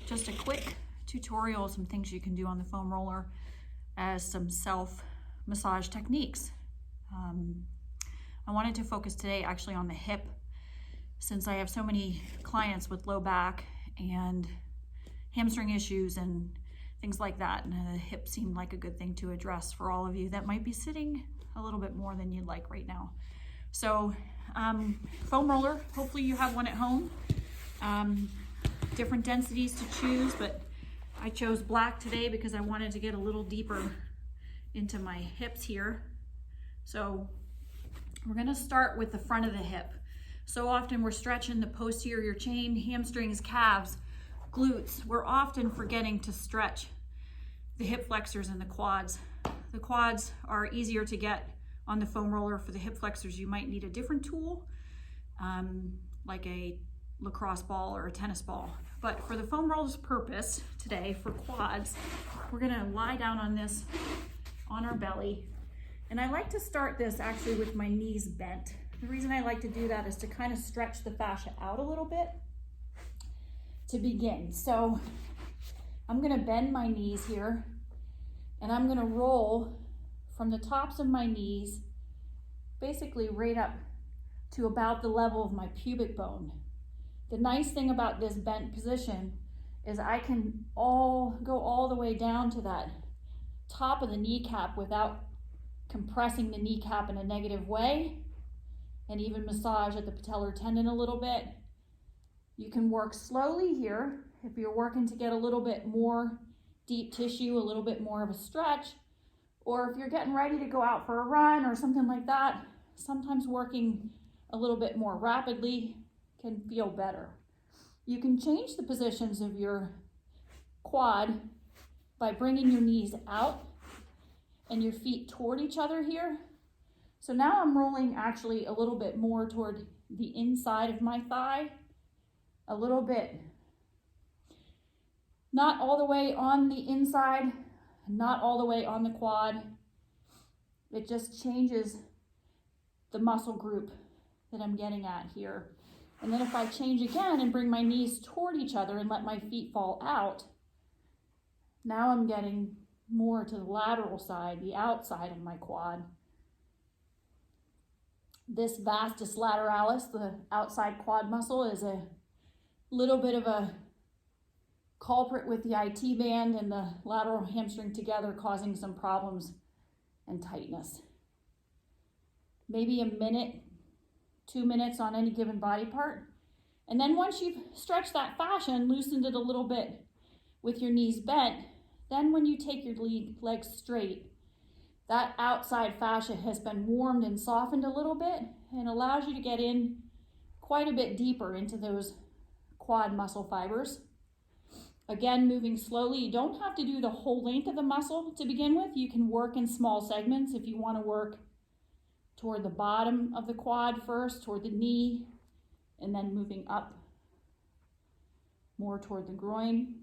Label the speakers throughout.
Speaker 1: just a quick tutorial, some things you can do on the foam roller as some self-massage techniques. I wanted to focus today actually on the hip, since I have so many clients with low back and hamstring issues and things like that, and the hip seemed like a good thing to address for all of you that might be sitting a little bit more than you'd like right now. So foam roller, hopefully you have one at home. Different densities to choose, but I chose black today because I wanted to get a little deeper into my hips here. So we're gonna start with the front of the hip. So often we're stretching the posterior chain, hamstrings, calves, glutes. We're often forgetting to stretch the hip flexors and the quads. The quads are easier to get on the foam roller. For the hip flexors, you might need a different tool, like a lacrosse ball or a tennis ball. But for the foam roller's purpose today, for quads, we're gonna lie down on this, on our belly. And I like to start this actually with my knees bent. The reason I like to do that is to kind of stretch the fascia out a little bit to begin. So I'm gonna bend my knees here, and I'm gonna roll from the tops of my knees basically right up to about the level of my pubic bone. The nice thing about this bent position is I can go all the way down to that top of the kneecap without compressing the kneecap in a negative way, and even massage at the patellar tendon a little bit. You can work slowly here if you're working to get a little bit more deep tissue, a little bit more of a stretch, or if you're getting ready to go out for a run or something like that. Sometimes working a little bit more rapidly can feel better. You can change the positions of your quad by bringing your knees out and your feet toward each other here. So now I'm rolling actually a little bit more toward the inside of my thigh, a little bit, not all the way on the inside, not all the way on the quad. It just changes the muscle group that I'm getting at here. And then if I change again and bring my knees toward each other and let my feet fall out, now I'm getting more to the lateral side, the outside of my quad. This vastus lateralis, the outside quad muscle, is a little bit of a culprit with the IT band and the lateral hamstring together, causing some problems and tightness. Maybe a minute, 2 minutes on any given body part. And then once you've stretched that fascia and loosened it a little bit with your knees bent, then when you take your legs straight, that outside fascia has been warmed and softened a little bit and allows you to get in quite a bit deeper into those quad muscle fibers. Again, moving slowly. You don't have to do the whole length of the muscle to begin with. You can work in small segments if you want to work toward the bottom of the quad first, toward the knee, and then moving up more toward the groin.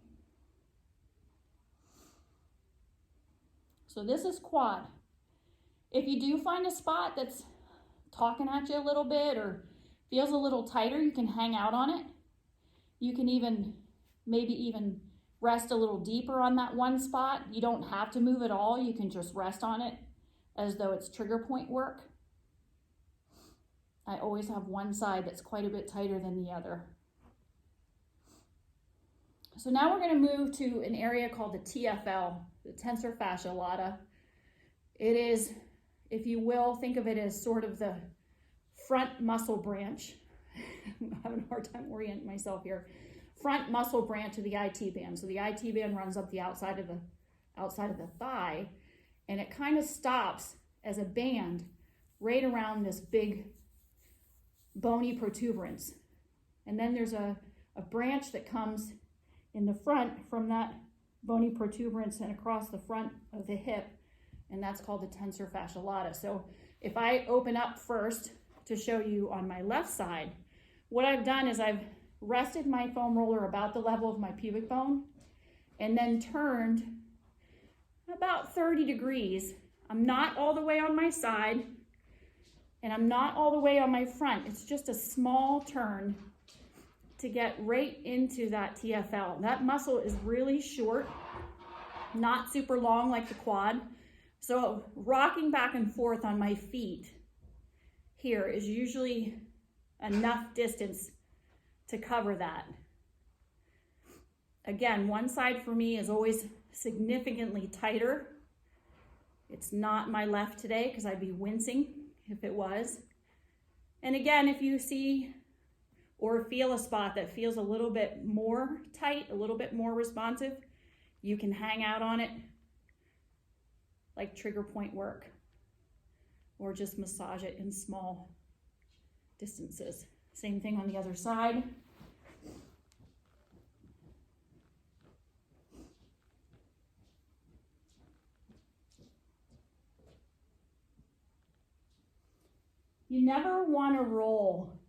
Speaker 1: So this is quad. If you do find a spot that's talking at you a little bit or feels a little tighter, you can hang out on it. You can maybe even rest a little deeper on that one spot. You don't have to move at all. You can just rest on it as though it's trigger point work. I always have one side that's quite a bit tighter than the other. So now we're going to move to an area called the TFL, the tensor fascia lata. It is, if you will, think of it as sort of the front muscle branch. I'm having a hard time orienting myself here. Front muscle branch of the IT band. So the IT band runs up the outside of the thigh, and it kind of stops as a band right around this big bony protuberance. And then there's a branch that comes in the front from that bony protuberance and across the front of the hip, and that's called the tensor fascia lata. So if I open up first to show you on my left side, what I've done is I've rested my foam roller about the level of my pubic bone and then turned about 30 degrees. I'm not all the way on my side and I'm not all the way on my front. It's just a small turn to get right into that TFL. That muscle is really short, not super long like the quad. So rocking back and forth on my feet here is usually enough distance to cover that. Again, one side for me is always significantly tighter. It's not my left today because I'd be wincing if it was. And again, if you see or feel a spot that feels a little bit more tight, a little bit more responsive, you can hang out on it like trigger point work, or just massage it in small distances. Same thing on the other side. You never want to roll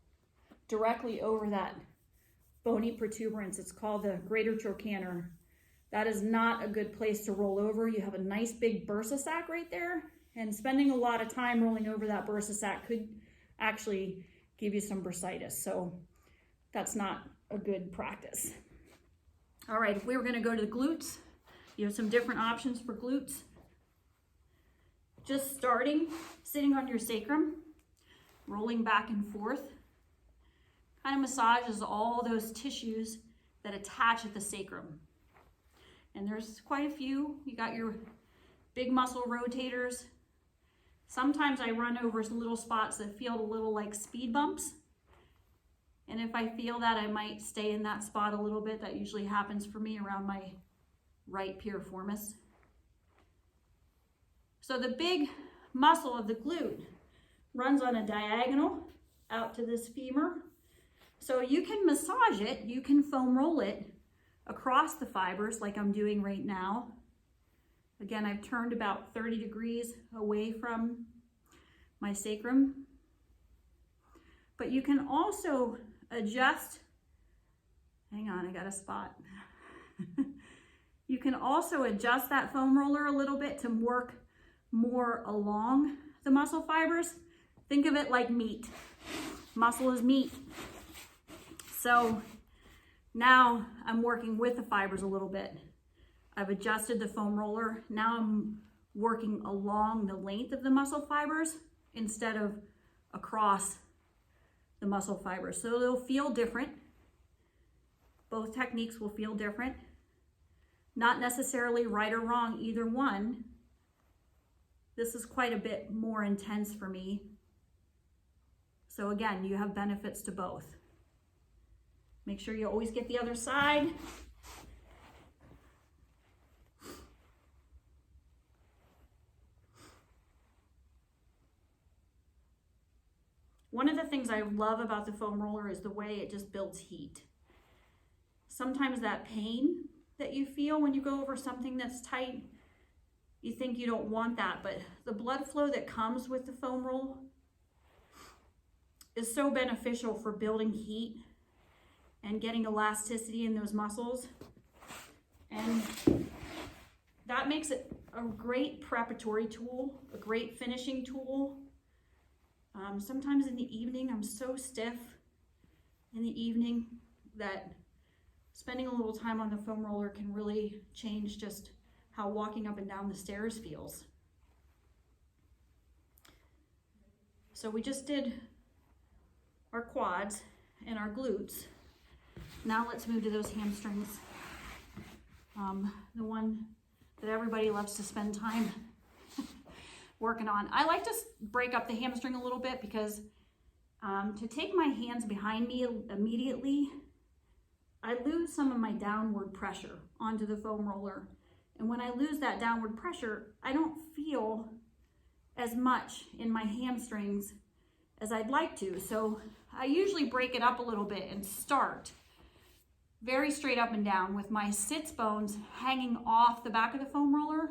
Speaker 1: directly over that bony protuberance. It's called the greater trochanter. That is not a good place to roll over. You have a nice big bursa sac right there, and spending a lot of time rolling over that bursa sac could actually give you some bursitis. So that's not a good practice. All right, if we were going to go to the glutes, you have some different options for glutes. Just starting, sitting on your sacrum, rolling back and forth, kind of massages all those tissues that attach at the sacrum. And there's quite a few. You got your big muscle rotators. Sometimes I run over some little spots that feel a little like speed bumps. And if I feel that, I might stay in that spot a little bit. That usually happens for me around my right piriformis. So the big muscle of the glute runs on a diagonal out to this femur. So you can massage it, you can foam roll it across the fibers like I'm doing right now. Again, I've turned about 30 degrees away from my sacrum. But you can also adjust, hang on, I got a spot. You can also adjust that foam roller a little bit to work more along the muscle fibers. Think of it like meat. Muscle is meat. So now I'm working with the fibers a little bit. I've adjusted the foam roller. Now I'm working along the length of the muscle fibers instead of across the muscle fibers. So they'll feel different. Both techniques will feel different. Not necessarily right or wrong, either one. This is quite a bit more intense for me. So again, you have benefits to both. Make sure you always get the other side. One of the things I love about the foam roller is the way it just builds heat. Sometimes that pain that you feel when you go over something that's tight, you think you don't want that, but the blood flow that comes with the foam roll is so beneficial for building heat and getting elasticity in those muscles. And that makes it a great preparatory tool, a great finishing tool. Sometimes in the evening, I'm so stiff in the evening that spending a little time on the foam roller can really change just how walking up and down the stairs feels. So we just did our quads and our glutes. Now let's move to those hamstrings. The one that everybody loves to spend time working on. I like to break up the hamstring a little bit because to take my hands behind me immediately, I lose some of my downward pressure onto the foam roller. And when I lose that downward pressure, I don't feel as much in my hamstrings as I'd like to. So I usually break it up a little bit and start very straight up and down with my sits bones hanging off the back of the foam roller.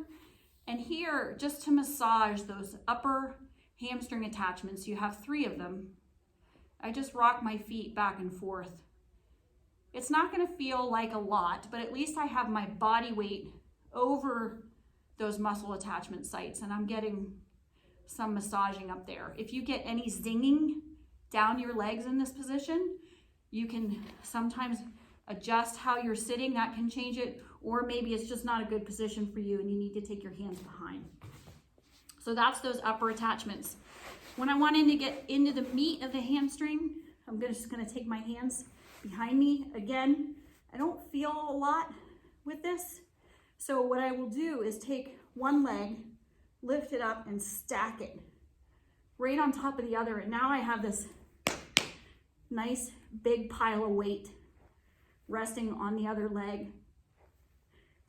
Speaker 1: And here, just to massage those upper hamstring attachments, you have 3 of them. I just rock my feet back and forth. It's not gonna feel like a lot, but at least I have my body weight over those muscle attachment sites and I'm getting some massaging up there. If you get any zinging down your legs in this position, You can sometimes adjust how you're sitting, that can change it, or maybe it's just not a good position for you and you need to take your hands behind. So that's those upper attachments. When I want to get into the meat of the hamstring, I'm just going to take my hands behind me. Again, I don't feel a lot with this. So what I will do is take one leg, lift it up and stack it right on top of the other. And now I have this nice big pile of weight resting on the other leg.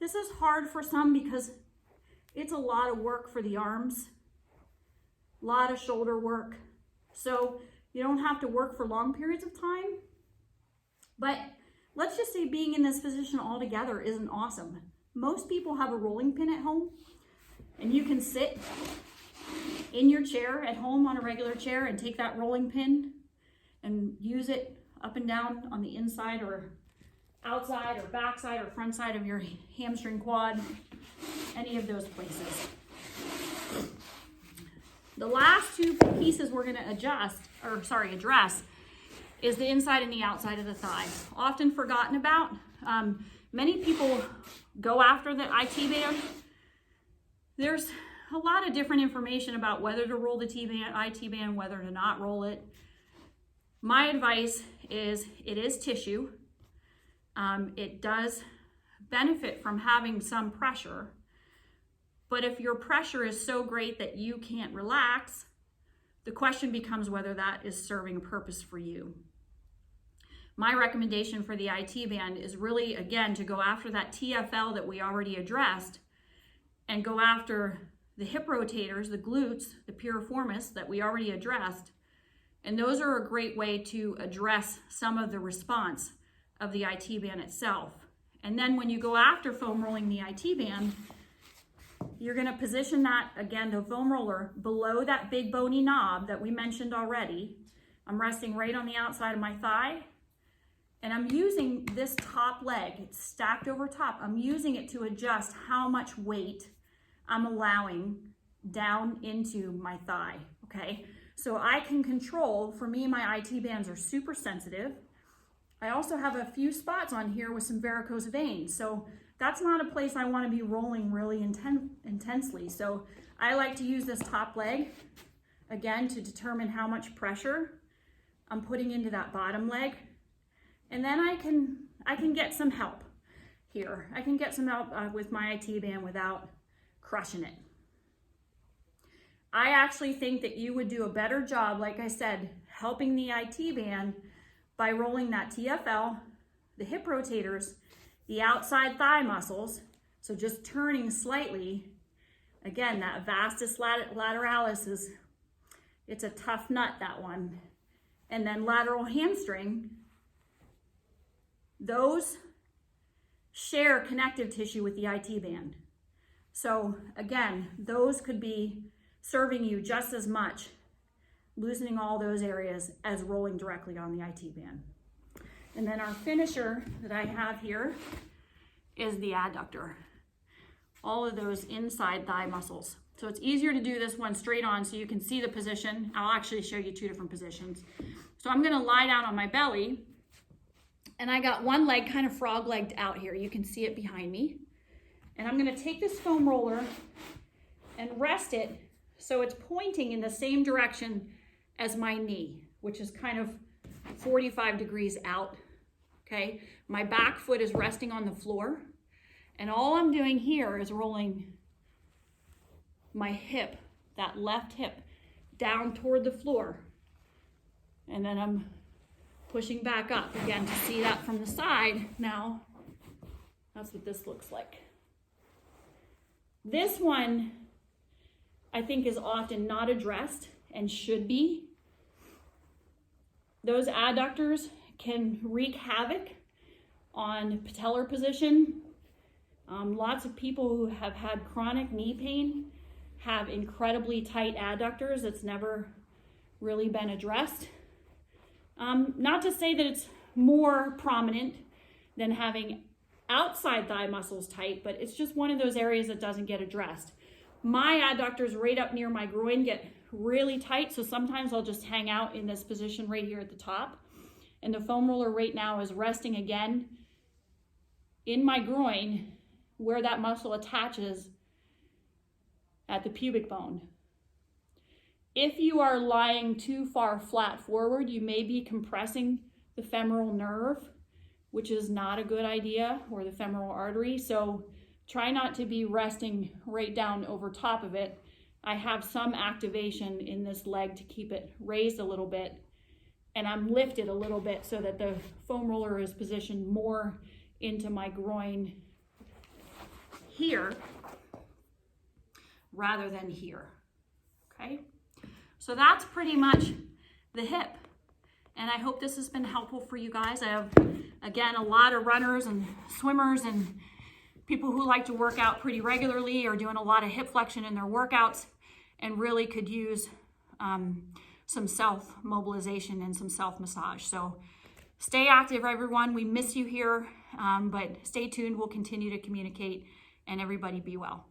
Speaker 1: This is hard for some because it's a lot of work for the arms, a lot of shoulder work. So you don't have to work for long periods of time. But let's just say being in this position altogether isn't awesome. Most people have a rolling pin at home, and you can sit in your chair at home on a regular chair and take that rolling pin and use it up and down on the inside or outside or backside or front side of your hamstring quad, any of those places. The last two pieces we're going to address is the inside and the outside of the thigh. Often forgotten about. Many people go after the IT band. There's a lot of different information about whether to roll the IT band, whether to not roll it. My advice is it is tissue. It does benefit from having some pressure, but if your pressure is so great that you can't relax, the question becomes whether that is serving a purpose for you. My recommendation for the IT band is really, again, to go after that TFL that we already addressed and go after the hip rotators, the glutes, the piriformis that we already addressed. And those are a great way to address some of the response of the IT band itself. And then when you go after foam rolling the IT band, you're going to position that, again, the foam roller below that big bony knob that we mentioned already. I'm resting right on the outside of my thigh, and I'm using this top leg, it's stacked over top. I'm using it to adjust how much weight I'm allowing down into my thigh, okay? So I can control, for me, my IT bands are super sensitive. I also have a few spots on here with some varicose veins. So that's not a place I want to be rolling really intensely. So I like to use this top leg, again, to determine how much pressure I'm putting into that bottom leg. And then I can get some help here. I can get some help with my IT band without crushing it. I actually think that you would do a better job, like I said, helping the IT band by rolling that TFL, the hip rotators, the outside thigh muscles, so just turning slightly. Again, that vastus lateralis it's a tough nut, that one. And then lateral hamstring, those share connective tissue with the IT band. So again, those could be serving you just as much, loosening all those areas as rolling directly on the IT band. And then our finisher that I have here is the adductor. All of those inside thigh muscles. So it's easier to do this one straight on so you can see the position. I'll actually show you two different positions. So I'm gonna lie down on my belly, and I got one leg kind of frog-legged out here. You can see it behind me. And I'm gonna take this foam roller and rest it so it's pointing in the same direction as my knee, which is kind of 45 degrees out, okay? My back foot is resting on the floor, and all I'm doing here is rolling my hip, that left hip, down toward the floor. And then I'm pushing back up again to see that from the side. Now, that's what this looks like. This one, I think, is often not addressed and should be. Those adductors can wreak havoc on patellar position. Lots of people who have had chronic knee pain have incredibly tight adductors. It's never really been addressed. Not to say that it's more prominent than having outside thigh muscles tight, but it's just one of those areas that doesn't get addressed. My adductors right up near my groin get really tight, so sometimes I'll just hang out in this position right here at the top. And the foam roller right now is resting again in my groin where that muscle attaches at the pubic bone. If you are lying too far flat forward, you may be compressing the femoral nerve, which is not a good idea, or the femoral artery. So try not to be resting right down over top of it. I have some activation in this leg to keep it raised a little bit, and I'm lifted a little bit so that the foam roller is positioned more into my groin here rather than here, okay? So that's pretty much the hip. And I hope this has been helpful for you guys. I have, again, a lot of runners and swimmers and people who like to work out pretty regularly are doing a lot of hip flexion in their workouts and really could use some self-mobilization and some self-massage. So stay active, everyone. We miss you here, but stay tuned. We'll continue to communicate, and everybody be well.